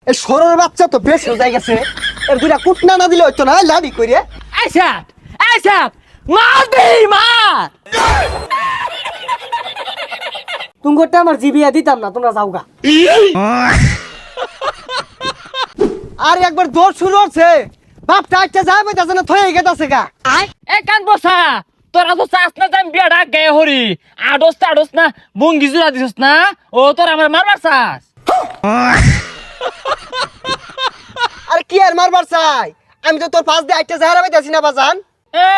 এই সরর বাচ্চা তো বেশ হয়ে গেছে। এর দুইটা কুটনা না দিলে হইতো না, লাড়ি কইরে। আচ্ছা আচ্ছা মার দে মার। তুমগোটা আমার জিবিয়া দিতাম না, তোমরা যাওগা। আর একবার দৌড় শুরু হচ্ছে, বাপটা আচ্ছা যাবে তাছে না থয়ে গেছে গা। এ কান বসা তোরা তো চাস না যাম বিয়া ডাক গায়ে হরি আডস না বঙ্গি জুড়া দিছস না। ও তোর আমার মারবার চাস। আরে কি আর মারবার চাই, আমি তো তোর পাশ দিয়ে আচ্ছা যাহারা পাইতাছি না বাজান। এ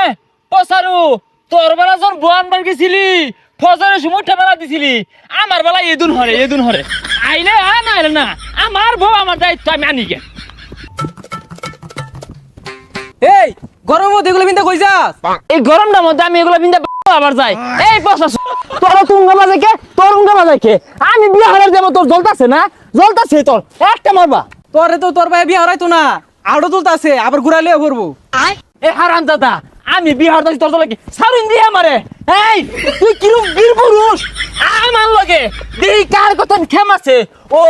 পসারু তোর বেলা যখন বোয়ান বার গেছিলি ফজরের সময় ঠেলা দিছিলি, আমার বেলা এদুন হরে আইলে না আইলে না, আমার বউ আমার দায়িত্ব আমি আনি গে। এই গরম মধ্যে এগুলো বিন্দা কই যাস? এই গরমটার মধ্যে আমি এগুলো বিন্দা আবার যাই। এই পসা তোর তুঙ্গা বাজে কে, তোর উঙ্গা বাজে কে? আমি বিয়া হারার দেব, তোর জ্বলতাছে না? জ্বলতাছে তোর একটা মারবা। তোরে তো তোর ভাই বিয়া হরাইতো না, আড়ো তুলতাছে আবার ঘুরাইলে করবো। এ হারাম দাদা আমি বিহার দাসি তোর লাগে সারুন দিয়ে আমারে। এই তুই কিরম বীর পুরুষ আমার লগে দেই কার কথা খেমাছে। ও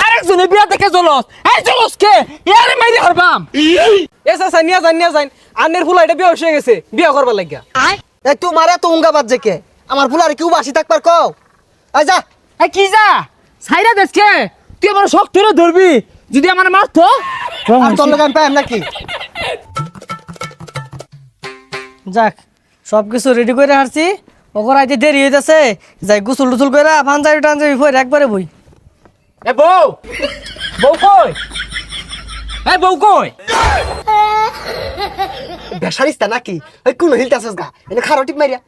আরেকজনে বিয়া দেখে জলস, এই জলস কে ইয়ারে মাইরে হারবাম। এসা সানিয়া জান আন্নের ফুলা এটা বিয়া হয়ে গেছে, বিয়া করবার লাগিয়া। এই তোমার এত উঙ্গা বাজে কে? আমার ফুলারে কেউ বাসি থাকবার কও। এই যা। এই কি যা সাইরা দেশকে তুই আমার শখ ধরে ধরবি, যদি আমার মারতো আর তোর লগে আমি পাইম নাকি? যাক সবকিছু রেডি করে হারছি, ওগর আইতে দেরি হইতাছে। যাই গোসল টুসল করে পাঞ্জাবি টাঞ্জাবি পরে একবারে বই। এ বউ বউ কই? এ বউ কই? বেসারিস্তা নাকি? ওই কোন হিলতাছস গা, এনে খারো টিপ মারিয়া।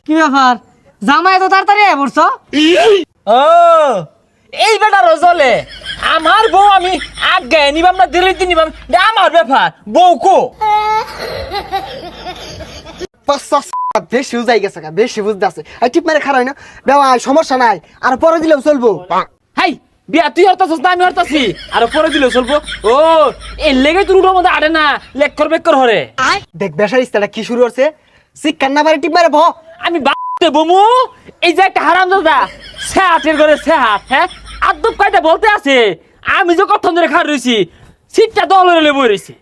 কি ব্যাপার, জামাই তো তাড়াতাড়ি আয় পড়ছ? ও এই বেটা রজলে আমার বউ আমি আগে নিবাম না দিল্লিতে নিবাম, এটা আমার ব্যাপার। বউ কো? বেশি বুঝাই গেছে গা, বেশি বুঝতে এই টিপ মারে খারাই না বেওয়া, সমস্যা নাই, আর পরে দিলেও চলবো। হাই বিয়া তুই হরতাছিস না আমি হরতাছি, আর পরে দিলেও চলবো। ও এই লেগে তোর উঠোর মধ্যে আড়ে না, লেক্কর বেক্কর হরে। দেখ বেসারিস্তাটা কি শুরু করছে, শিক্ষার না পারে টিপ মারে ভ। আমি বাড়তে বমু এই যে একটা হারাম দাদা সেহাটের ঘরে সেহাট, হ্যাঁ আদব কায়দা বলতে আছে। আমি যে কত ধরে খার রয়েছি সিটটা দল হলে বই রয়েছি।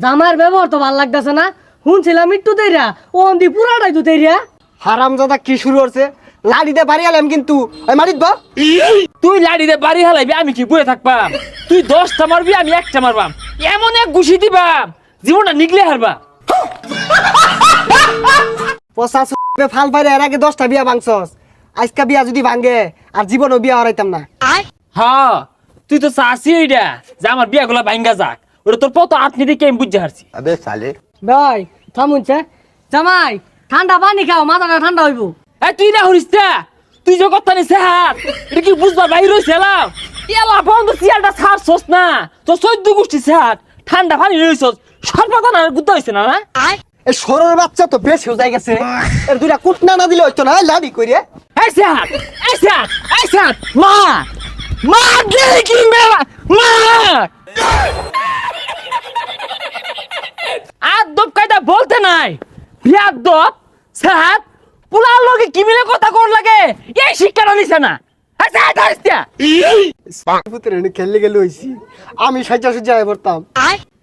জামাইয়ের ব্যবহার তো ভাল লাগতেছে না, শুনছিলাম একটু দেরিয়া ও অন্দি পুরাটাই তো দেরিয়া। হারামজাদা কি শুরু করছে, লাড়িতে বাড়ি আলাম কিন্তু ওই মারিত বা। তুই লাড়িতে বাড়ি হালাইবি আমি কি বয়ে থাকবাম? তুই 10টা মারবি আমি 1টা মারবাম, এমন এক ঘুষি দিবাম জীবনটা নিগলে হারবা। পচাশ ফাল পাইরে এর আগে 10টা বিয়া ভাঙছস, আজকা বিয়া যদি ভাঙে আর জীবনও বিয়া হারাইতাম না। হ্যাঁ তুই তো চাষি এইটা যে আমার বিয়াগুলা ভাঙ্গা যাক, ওটা তোর পত আটনি দিকে আমি বুঝতে হারছি। ভাই থামুনছে, জামাই ঠান্ডা পানি খাও, মাথাটা ঠান্ডা হইব। এই তুই না হরিস তা, তুই যে কথা নিছে হাত এটা কি বুঝবা বাইর হইছে এলাম এলা বন্ধ সিয়ালটা ছাড়ছস না, তো 14 গোষ্ঠী হাত ঠান্ডা পানি রইছস সর্বদান আর গুদ্ধ হইছে না না। এই সরর বাচ্চা তো বেশ হয়ে গেছে, এর দুইটা কুটনা না দিলে হইতো না, লাড়ি কইরে। এই সাত মা মা গেলি কি মেলা মা আদব কায়দা বলতে নাই বিয়াদব সাত পুলার লগে কি মিলে কথা কোন লাগে এই শিক্ষাটা নিছে না। খেললে গেলে হইছি, আমি সাজা সাজা পড়তাম।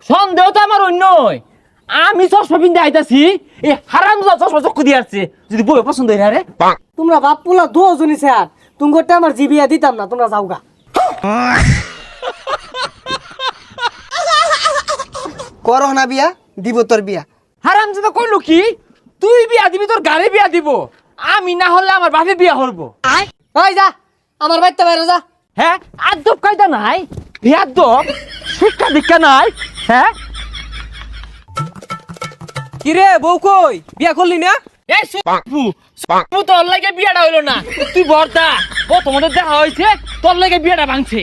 সন্দেহ তো আমার অন্যই, আমি চশমা পিনতে আইতাছি এই হারাম চশমা চক্ষু দিয়ে আসছে, যদি বই পছন্দ হই রে। তোমরা বাপ পুলা দুজনই স্যার, তুমগোটা আমার জিবিয়া দিতাম না, তোমরা যাওগা। করো না বিয়া, দিব তোর বিয়া। হারাম দাদা কইলো কি তুই বিয়া দিবি, তোর গাড়ি বিয়া দিব, আমি না হলে আমার বাপে বিয়া করবো। ওই যা আমার বাড়িতে বাইরে যা। হ্যাঁ আদব কায়দা নাই, বিয়াদব শিক্ষা দীক্ষা নাই। হ্যাঁ কিরে বউ কই, বিয়া করলি না? এই সুপু তোর লাগে বিয়াটা হইলো না, তুই বর্দা ও তোমাদের দেখা হয়েছে তোর লাগে বিয়াটা ভাঙছে।